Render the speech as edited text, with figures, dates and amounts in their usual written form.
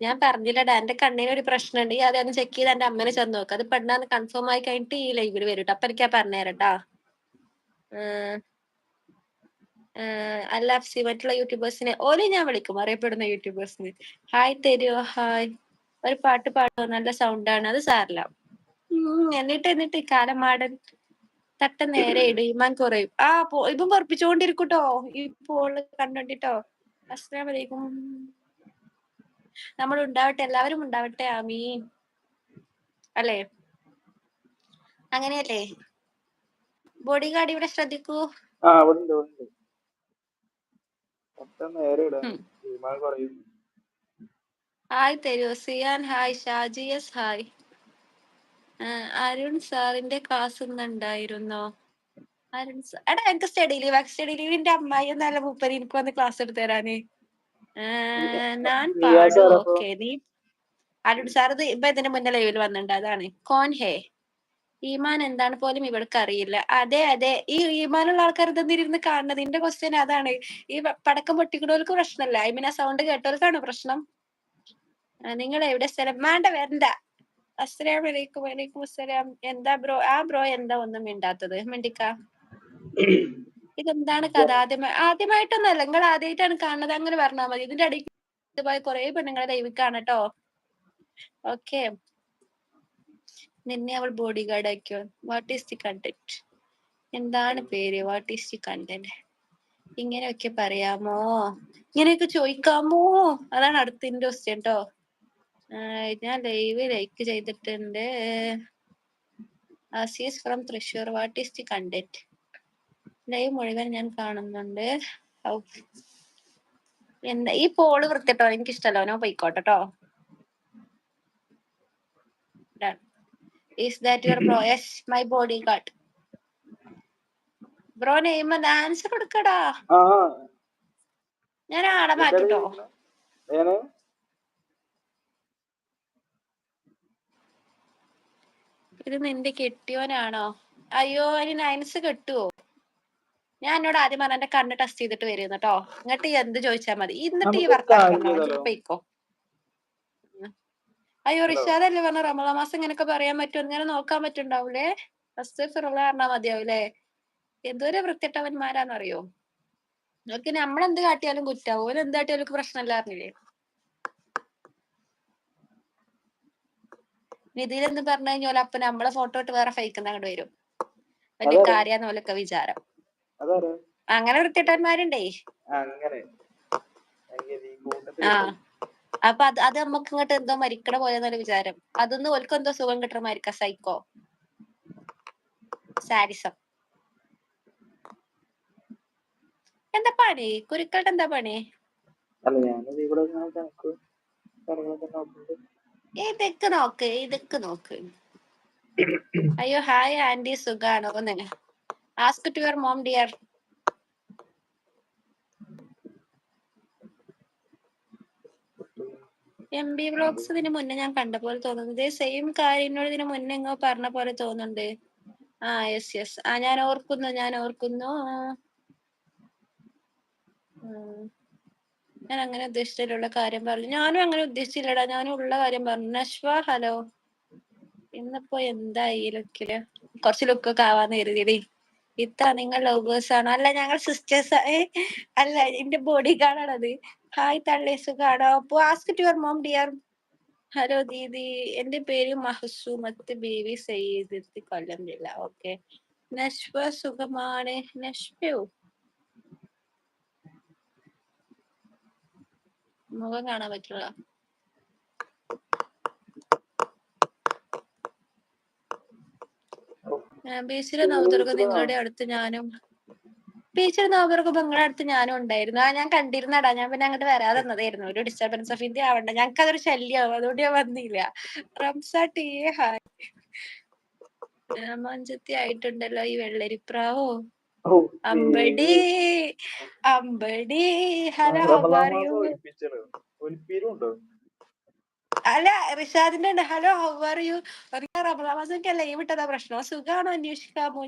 ഞാൻ പറഞ്ഞില്ലടാ, എന്റെ കണ്ണിന് ഒരു പ്രശ്നമുണ്ട്. ഈ അതൊന്ന് ചെക്ക് ചെയ്ത് എന്റെ അമ്മനെ ചെന്ന് നോക്ക്. അത് പെണ്ണാന്ന് കൺഫേം ആയി കഴിഞ്ഞിട്ട് ഈ ലൈവിൽ വരും ട്ടോ. അപ്പൊ എനിക്ക് പറഞ്ഞുതരട്ടാ. അല്ല മറ്റുള്ള യൂട്യൂബേഴ്സിനെ ഓലെ ഞാൻ വിളിക്കും, അറിയപ്പെടുന്ന യൂട്യൂബേഴ്സിന്. ഹായ് തരുവോ? ഹായ്. ഒരു പാട്ട് പാടുമോ? നല്ല സൗണ്ടാണ്. അത് സാരില്ല. എന്നിട്ട് കാലമാടൻ തട്ട നേരെ ഇടും, ഇമാൻ കുറയും. ഇതും പൊറപ്പിച്ചോണ്ടിരിക്കൂട്ടോ ഈ പോള് കണ്ടോണ്ടിട്ടോ. അസ്സലാമു അലൈക്കും. നമ്മൾ ഉണ്ടാവട്ടെ, എല്ലാവരും ഉണ്ടാവട്ടെ. ആമീൻ. അല്ലേ? അങ്ങനെയല്ലേ? ബോഡി ഗാർഡ് ഇവിടെ ശ്രദ്ധിക്കൂ. ഹായ് തരൂ. സിയാൻ ഹായ്. ഷാജിയസ് ഹായ്. അരുൺ സാറിന്റെ ക്ലാസ് ഇന്നുണ്ടായിരുന്നോ? അരുൺ എടാ, എനിക്ക് സ്റ്റഡി ലീവിന്റെ അമ്മായി നല്ല മൂപ്പര് എനിക്ക് വന്ന് ക്ലാസ് എടുത്തു തരാന്. ഞാൻ പാടു. ഓക്കെ. നീ അരുൺ സാർ ഇപ്പൊ ഇതിന്റെ മുന്നേ ലൈവിൽ വന്നിട്ടുണ്ട്. അതാണ് കോൻ ഹേ. ഈമാൻ എന്താണ് പോലും ഇവൾക്ക് അറിയില്ല. അതെ ഈ ഈമാനുള്ള ആൾക്കാർ ഇതൊന്നിരുന്ന് കാണുന്നത്. ഇതിന്റെ ക്വസ്റ്റ്യൻ അതാണ്. ഈ പടക്കം പൊട്ടിക്കുന്നവർക്ക് പ്രശ്നമല്ല, ഐ മീൻ ആ സൗണ്ട് കേട്ടവർക്കാണ് പ്രശ്നം. നിങ്ങൾ എവിടെ സ്ഥലം? വേണ്ട വരണ്ട. അസ്സലാമു അലൈക്കും. വലൈക്കും അസ്സലാം. എന്താ ബ്രോ? ബ്രോ എന്താ ഒന്നും മിണ്ടാത്തത്? മിണ്ടിക്ക. ഇതെന്താണ് കഥ? ആദ്യമായിട്ടൊന്നല്ല, നിങ്ങൾ ആദ്യമായിട്ടാണ് കാണുന്നത് അങ്ങനെ പറഞ്ഞാൽ മതി. ഇതിന്റെ ഇടയ്ക്ക് പോയ കുറെ പെണ്ണുങ്ങളെ ദൈവിക്കാണ് കേട്ടോ. ഓക്കെ. നിന്നെ അവൾ ബോഡി ഗാർഡ് ആക്കിയോ? What is the content? എന്താണ് പേര്? What is the content? ഇങ്ങനെയൊക്കെ പറയാമോ? ഇങ്ങനെയൊക്കെ ചോദിക്കാമോ? അതാണ് അടുത്ത ക്വസ്റ്റ്യൻ കേട്ടോ. ഞാൻ ലൈവ് ലൈക്ക് ചെയ്തിട്ടുണ്ട്. Azeez from Thrissur. What is the content? Live മുഴുവൻ ഞാൻ കാണുന്നുണ്ട്. എന്താ ഈ പോള് വൃത്തിട്ടോ? എനിക്കിഷ്ടല്ലോ. നോ പോയിക്കോട്ടോ. Is that your bro? Yes, my bodyguard. Bro നെയ്മ ആൻസർ കൊടുക്കടാ. ഞാൻ ആടെ മാറ്റിട്ടോ. ഇത് നിന്റെ കെട്ടിയോനാണോ? അയ്യോ, അതിന് നയൻസ് കെട്ടുവോ? ഞാൻ എന്നോട് ആദ്യം പറഞ്ഞ എന്റെ കണ്ണ് ടെസ്റ്റ് ചെയ്തിട്ട് വരുന്നു കേട്ടോ. എന്നിട്ട് എന്ത് ചോദിച്ചാൽ മതി. എന്നിട്ട് ഈ വർത്താനം പോയിക്കോ. അയ്യോ, റിഷാദല്ലേ പറഞ്ഞ റമദാൻ മാസം ഇങ്ങനൊക്കെ പറയാൻ പറ്റും, ഇങ്ങനെ നോക്കാൻ പറ്റുണ്ടാവൂലേ? പറഞ്ഞാ മതിയാവൂലേ? എന്തൊരു വൃത്തിട്ടവന്മാരാന്നറിയോ? നോക്കി നമ്മളെന്ത് കാട്ടിയാലും കുറ്റാവും, ഓര് എന്ത് കാട്ടിയാലും പ്രശ്നമല്ല അറിഞ്ഞില്ലേ? നിധിയിൽ എന്ത് പറഞ്ഞു കഴിഞ്ഞാൽ അപ്പൊ നമ്മളെ ഫോട്ടോ ഇട്ട് വേറെ ഫേക്ക് അങ്ങോട്ട് വരും. വലിയ കാര്യാന്ന് പോലൊക്കെ വിചാരം. അങ്ങനെ വൃത്തിട്ടന്മാരുണ്ടേ. അപ്പൊ അത് നമുക്ക് ഇങ്ങോട്ട് എന്തോ മരിക്കണ പോലെന്നൊരു വിചാരം. അതൊന്നും ഓൽക്ക് എന്തോ സുഖം കിട്ടണ മാരിക്ക. സൈക്കോ സാരിസം. എന്താ പണി? കുരുക്കളുടെ എന്താ പണി? ഇതൊക്കെ നോക്ക്. അയ്യോ, ഹായ് ആന്റി, സുഖാണോ? ഒന്നിന് ask to your mom dear. MB vlogs ഇതിന് മുന്നേ ഞാൻ കണ്ട പോലെ തോന്നുന്നു. ഇതേ സെയിം കാര്യങ്ങളോട് ഇതിന് മുന്നേ എങ്ങോ പറഞ്ഞ പോലെ തോന്നുന്നുണ്ട്. യെസ്. ഞാൻ ഓർക്കുന്നു. ഞാൻ അങ്ങനെ ഉദ്ദേശിച്ചിട്ടുള്ള കാര്യം പറഞ്ഞു. ഞാനും അങ്ങനെ ഉദ്ദേശിച്ചില്ലടാ, ഞാനും ഉള്ള കാര്യം പറഞ്ഞു. നശ്വ ഹലോ. ഇന്നിപ്പോ എന്താ ഈ ലുക്കില്? കുറച്ച് ലുക്കൊക്കെ ആവാന്ന് കരുതിയടി. നിങ്ങൾ ലവേഴ്സ് ആണോ? അല്ല, ഞങ്ങൾ സിസ്റ്റേഴ്സ്. അല്ല, എന്റെ ബോഡി ഗാർഡാണത്. ഹായ് തള്ളേ, സുഖാണോ? അപ്പൊ ask to your mom dear. Hello ദീദി, എന്റെ പേര് മഹസൂമത്ത് ബീവി സയ്യിദത്തി കൊല്ലം ജില്ല. ഓക്കെ. നശ്വ സുഖമാണ്. നശ്വയോ? മുഖം കാണാൻ പറ്റില്ല. ബീച്ചിലെ നവദുർഗ നിങ്ങളുടെ അടുത്ത് ഞാനും ഉണ്ടായിരുന്നു. ഞാൻ കണ്ടിരുന്നടാ. ഞാൻ പിന്നെ അങ്ങോട്ട് വരാതെ വന്നതായിരുന്നു. ഒരു ഡിസ്റ്റർബൻസ് ഓഫ് ഇന്ത്യ ആവണ്ട, ഞങ്ങൾക്ക് അതൊരു ശല്യമാവും, അതുകൊണ്ട് ഞാൻ വന്നില്ല. റംസ ടി ഹായ്. മഞ്ചത്തി ആയിട്ടുണ്ടല്ലോ ഈ വെള്ളരിപ്രാവോ. അമ്പടി ഹലോ, അല്ല റിഷാദിന്റെ ഉണ്ട്. Hello, how are you? Ramadan മാസം ലൈവ് ഇട്ടതാ പ്രശ്നം. സുഖാണോ അന്വേഷിക്കാമോ?